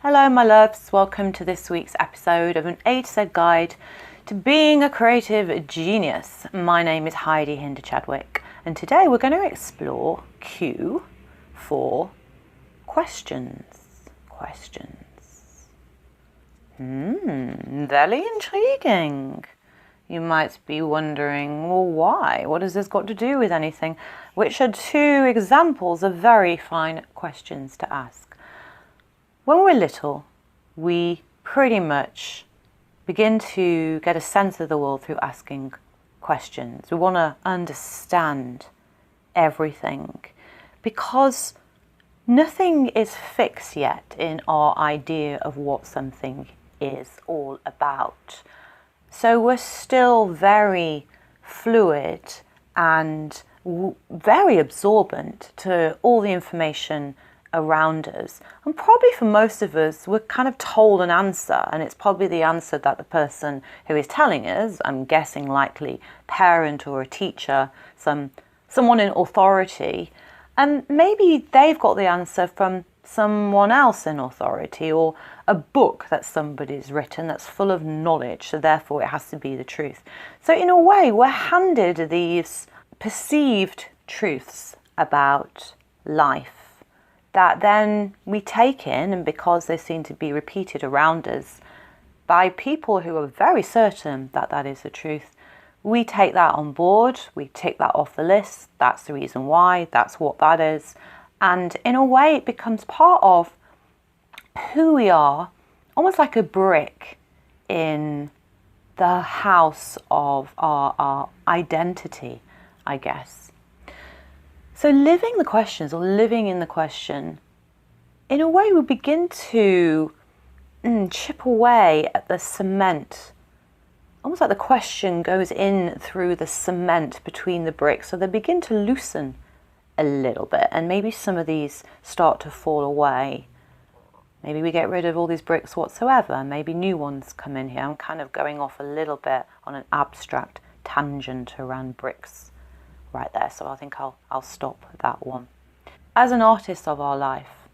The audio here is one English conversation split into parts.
Hello my loves, welcome to this week's episode of an A to Z guide to being a creative genius. My name is Heidi, Hinda, Chadwick, and today we're going to explore Q for questions. Very intriguing. You might be wondering, well, why? What has this got to do with anything? Which are two examples of very fine questions to ask. When we're little, we pretty much begin to get a sense of the world through asking questions. We want to understand everything because nothing is fixed yet in our idea of what something is all about. So we're still very fluid and very absorbent to all the information around us, and probably for most of us we're kind of told an answer, and it's probably the answer that the person who is telling us, I'm guessing likely parent or a teacher, someone in authority, and maybe they've got the answer from someone else in authority, or a book that somebody's written that's full of knowledge, so therefore it has to be the truth. So in a way we're handed these perceived truths about life that then we take in, and because they seem to be repeated around us by people who are very certain that that is the truth, we take that on board, we tick that off the list, that's the reason why, that's what that is, and in a way it becomes part of who we are, almost like a brick in the house of our identity, I guess. So living the questions, or living in the question, in a way we begin to chip away at the cement. Almost like the question goes in through the cement between the bricks, so they begin to loosen a little bit, and maybe some of these start to fall away. Maybe we get rid of all these bricks whatsoever, maybe new ones come in here. I'm kind of going off a little bit on an abstract tangent around bricks right there, so I think I'll stop that one. As an artist of our life,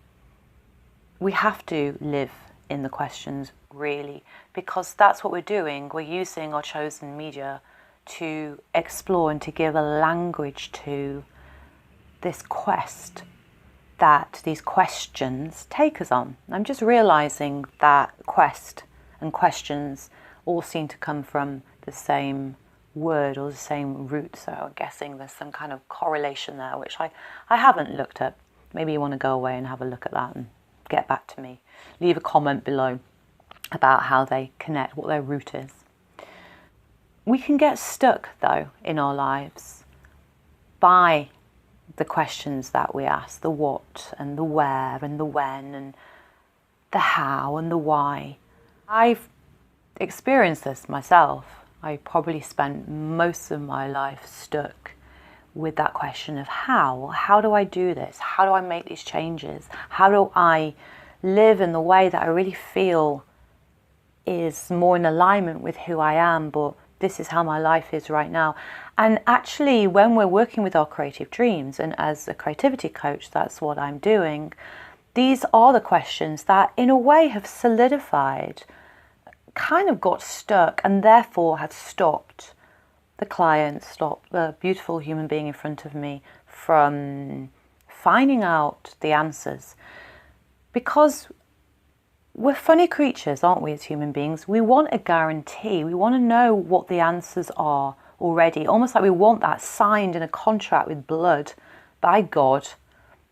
we have to live in the questions, really, because that's what we're doing. We're using our chosen media to explore and to give a language to this quest that these questions take us on. I'm just realizing that quest and questions all seem to come from the same word or the same root, so I'm guessing there's some kind of correlation there, which I haven't looked at. Maybe you want to go away and have a look at that and get back to me. Leave a comment below about how they connect, what their root is. We can get stuck though in our lives by the questions that we ask, the what and the where and the when and the how and the why. I've experienced this myself. I probably spent most of my life stuck with that question of how. How do I do this? How do I make these changes? How do I live in the way that I really feel is more in alignment with who I am, but this is how my life is right now? And actually, when we're working with our creative dreams, and as a creativity coach, that's what I'm doing, these are the questions that in a way have solidified, kind of got stuck, and therefore had stopped the client, stopped the beautiful human being in front of me from finding out the answers. Because we're funny creatures, aren't we, as human beings? We want a guarantee. We want to know what the answers are already, almost like we want that signed in a contract with blood by God,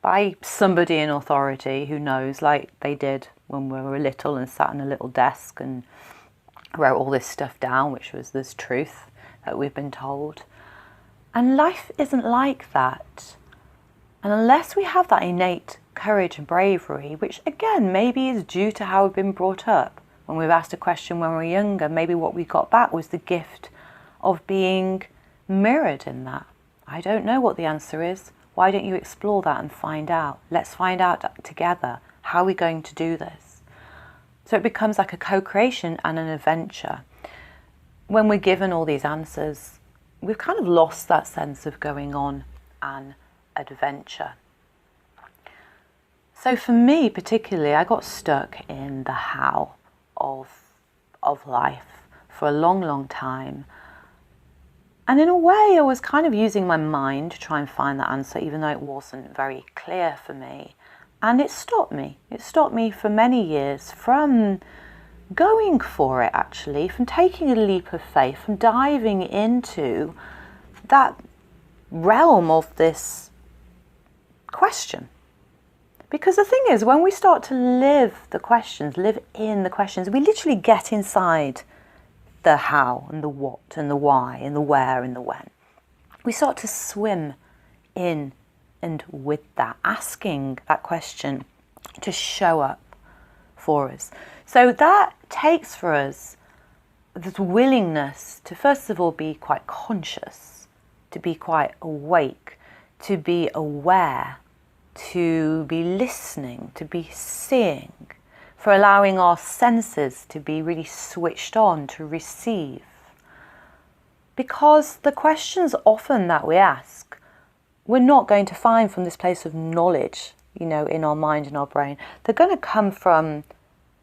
by somebody in authority who knows, like they did when we were little and sat in a little desk and wrote all this stuff down, which was this truth that we've been told. And life isn't like that. And unless we have that innate courage and bravery, which again maybe is due to how we've been brought up, when we've asked a question when we were younger, maybe what we got back was the gift of being mirrored in that. I don't know what the answer is. Why don't you explore that and find out? Let's find out together. How are we going to do this? So it becomes like a co-creation and an adventure. When we're given all these answers, we've kind of lost that sense of going on an adventure. So So for me particularly, I got stuck in the how of life for a long, long time. And in a way, I was kind of using my mind to try and find that answer, even though it wasn't very clear for me. And it stopped me. It stopped me for many years from going for it, actually, from taking a leap of faith, from diving into that realm of this question. Because the thing is, when we start to live in the questions, we literally get inside the how and the what and the why and the where and the when. We start to swim in and with that, asking that question to show up for us. So that takes for us this willingness to first of all be quite conscious, to be quite awake, to be aware, to be listening, to be seeing, for allowing our senses to be really switched on to receive. Because the questions often that we ask, we're not going to find from this place of knowledge, in our mind and our brain. They're going to come from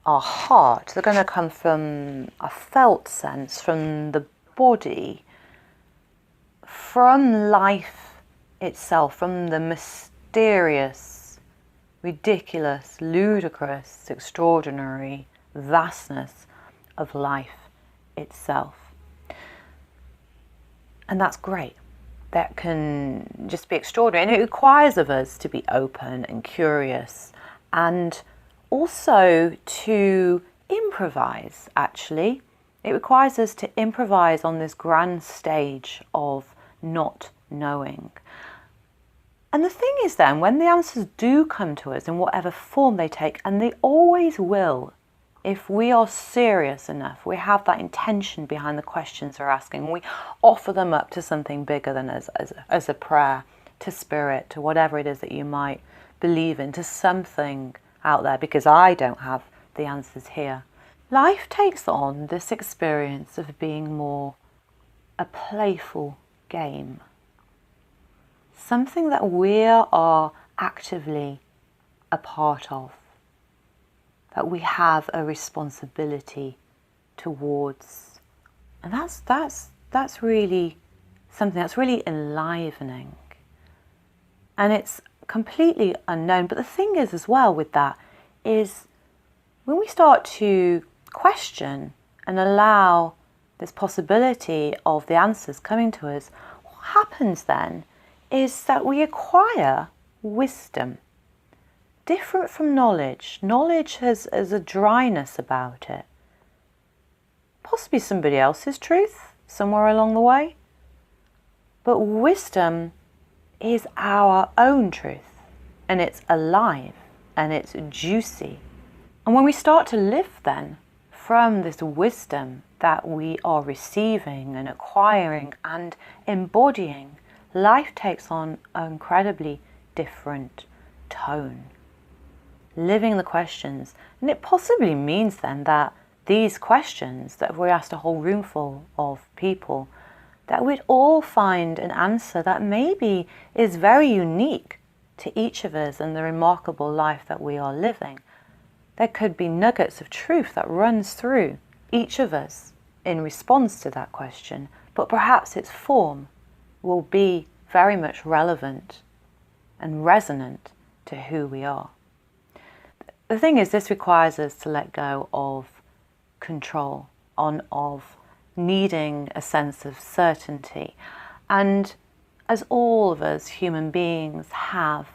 our heart. They're going to come from a felt sense, from the body, from life itself, from the mysterious, ridiculous, ludicrous, extraordinary vastness of life itself. And that's great. That can just be extraordinary. And it requires of us to be open and curious, and also to improvise, actually. It requires us to improvise on this grand stage of not knowing. And the thing is then, when the answers do come to us in whatever form they take, and they always will, if we are serious enough, we have that intention behind the questions we're asking, we offer them up to something bigger than us, as a prayer, to spirit, to whatever it is that you might believe in, to something out there, because I don't have the answers here. Life takes on this experience of being more a playful game. Something that we are actively a part of, that we have a responsibility towards. And that's really something that's really enlivening. And it's completely unknown. But the thing is as well with that is when we start to question and allow this possibility of the answers coming to us, what happens then is that we acquire wisdom. Different from knowledge. Knowledge has a dryness about it. Possibly somebody else's truth somewhere along the way. But wisdom is our own truth. And it's alive. And it's juicy. And when we start to live then from this wisdom that we are receiving and acquiring and embodying, life takes on an incredibly different tone. Living the questions. And it possibly means then that these questions that we asked a whole room full of people, that we'd all find an answer that maybe is very unique to each of us and the remarkable life that we are living. There could be nuggets of truth that runs through each of us in response to that question, but perhaps its form will be very much relevant and resonant to who we are. The thing is, this requires us to let go of control, of needing a sense of certainty. And as all of us human beings have,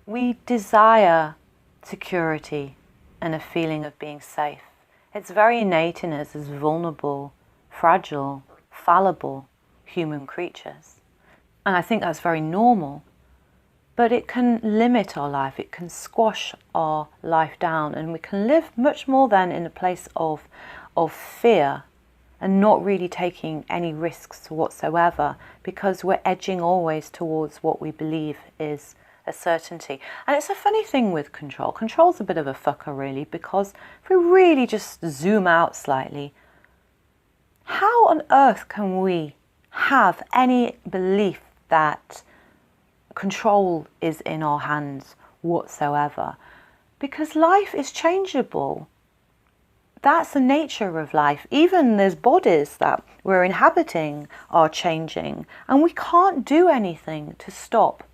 we desire security and a feeling of being safe. It's very innate in us as vulnerable, fragile, fallible human creatures. And I think that's very normal. But it can limit our life, it can squash our life down, and we can live much more then in a place of fear and not really taking any risks whatsoever, because we're edging always towards what we believe is a certainty. And it's a funny thing with control. Control's a bit of a fucker really, because if we really just zoom out slightly, how on earth can we have any belief that control is in our hands whatsoever? because life is changeable. That's the nature of life. Even those bodies that we're inhabiting are changing, and we can't do anything to stop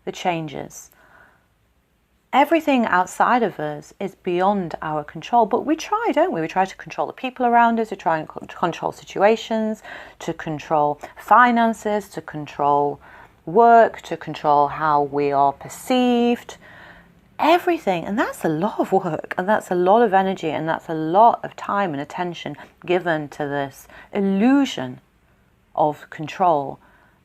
the changes. Everything outside of us is beyond our control, but we try, don't we? We try to control the people around us, to try and control situations, to control finances, to control work, to control how we are perceived. Everything. And that's a lot of work, and that's a lot of energy, and that's a lot of time and attention given to this illusion of control.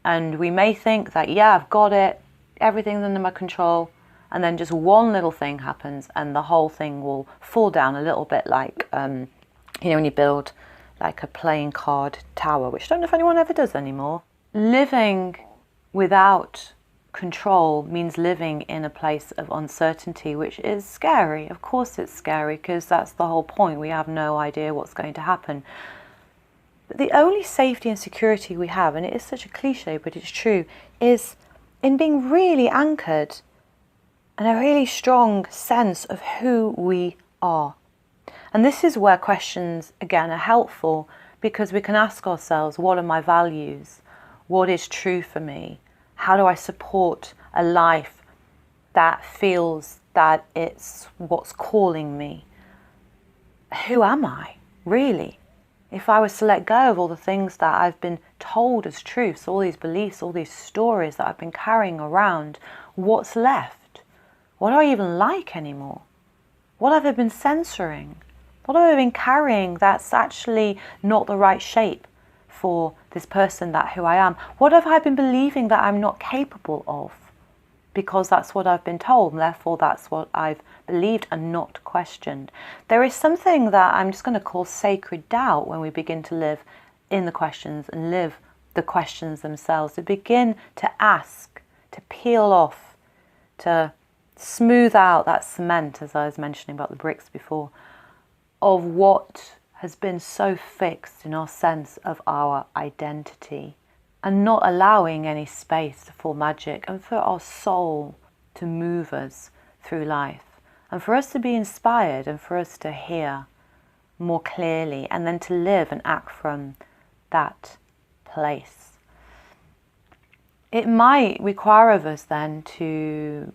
And we may think that, yeah, I've got it, everything's under my control, and then just one little thing happens and the whole thing will fall down, a little bit like, when you build like a playing card tower, which I don't know if anyone ever does anymore. Living without control means living in a place of uncertainty, which is scary. Of course it's scary, because that's the whole point. We have no idea what's going to happen. But the only safety and security we have, and it is such a cliche, but it's true, is in being really anchored and a really strong sense of who we are. And this is where questions, again, are helpful, because we can ask ourselves, what are my values? What is true for me? How do I support a life that feels that it's what's calling me? Who am I, really? If I was to let go of all the things that I've been told as truths, all these beliefs, all these stories that I've been carrying around, what's left? What do I even like anymore? What have I been censoring? What have I been carrying that's actually not the right shape for this person, that who I am? What have I been believing that I'm not capable of? Because that's what I've been told, and therefore that's what I've believed and not questioned. There is something that I'm just going to call sacred doubt when we begin to live in the questions and live the questions themselves, to begin to ask, to peel off, to smooth out that cement, as I was mentioning about the bricks before, of what has been so fixed in our sense of our identity, and not allowing any space for magic and for our soul to move us through life, and for us to be inspired, and for us to hear more clearly, and then to live and act from that place. It might require of us then to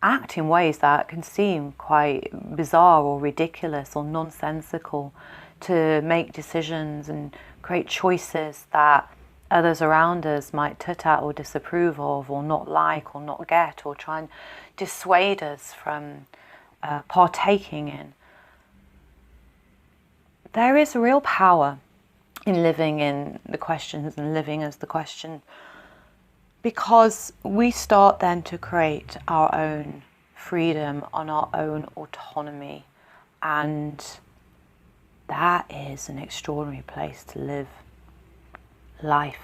act in ways that can seem quite bizarre or ridiculous or nonsensical, to make decisions and create choices that others around us might tut at or disapprove of, or not like, or not get, or try and dissuade us from partaking in. There is real power in living in the questions and living as the question, because we start then to create our own freedom and our own autonomy, and that is an extraordinary place to live life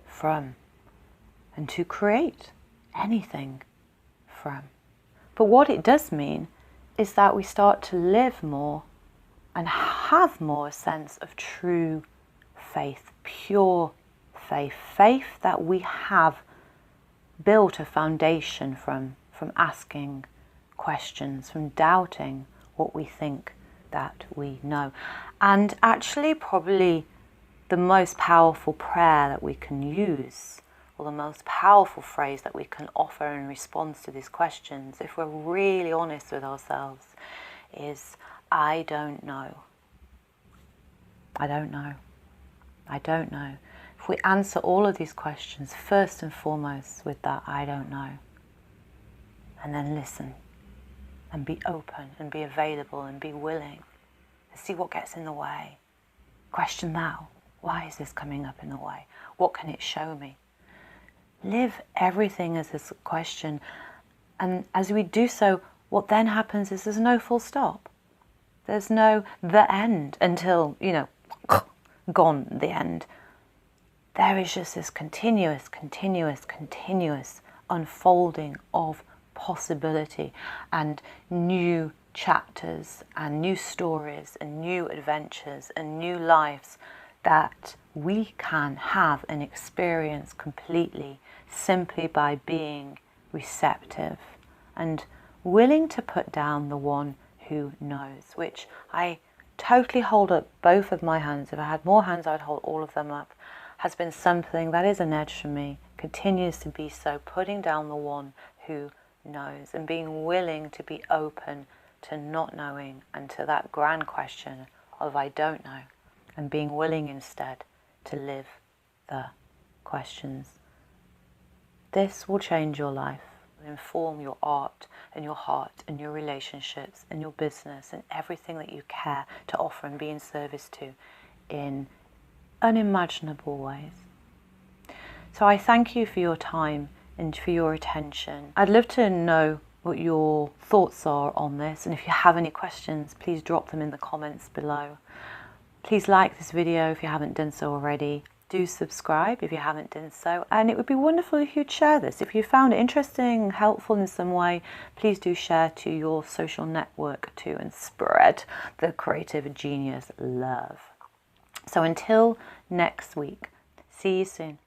from, and to create anything from. But what it does mean is that we start to live more and have more a sense of true faith, pure faith, faith that we have built a foundation from asking questions, from doubting what we think that we know. And actually probably the most powerful prayer that we can use, or the most powerful phrase that we can offer in response to these questions, if we're really honest with ourselves, is, I don't know. I don't know. I don't know. If we answer all of these questions first and foremost with that, I don't know, and then listen and be open and be available and be willing to see what gets in the way. Question that. Why is this coming up in the way? What can it show me? Live everything as this question. And as we do so, what then happens is there's no full stop. There's no the end until, gone the end. There is just this continuous unfolding of possibility, and new chapters and new stories and new adventures and new lives that we can have and experience completely simply by being receptive. And willing to put down the one who knows, which I totally hold up both of my hands. If I had more hands, I'd hold all of them up. Has been something that is an edge for me, continues to be so, putting down the one who knows and being willing to be open to not knowing and to that grand question of I don't know, and being willing instead to live the questions. This will change your life, inform your art and your heart and your relationships and your business and everything that you care to offer and be in service to in unimaginable ways. So I thank you for your time and for your attention. I'd love to know what your thoughts are on this, and if you have any questions, please drop them in the comments below. Please like this video if you haven't done so already. Do subscribe if you haven't done so, and it would be wonderful if you'd share this. If you found it interesting, helpful in some way, please do share to your social network too and spread the creative genius love. So until next week, see you soon.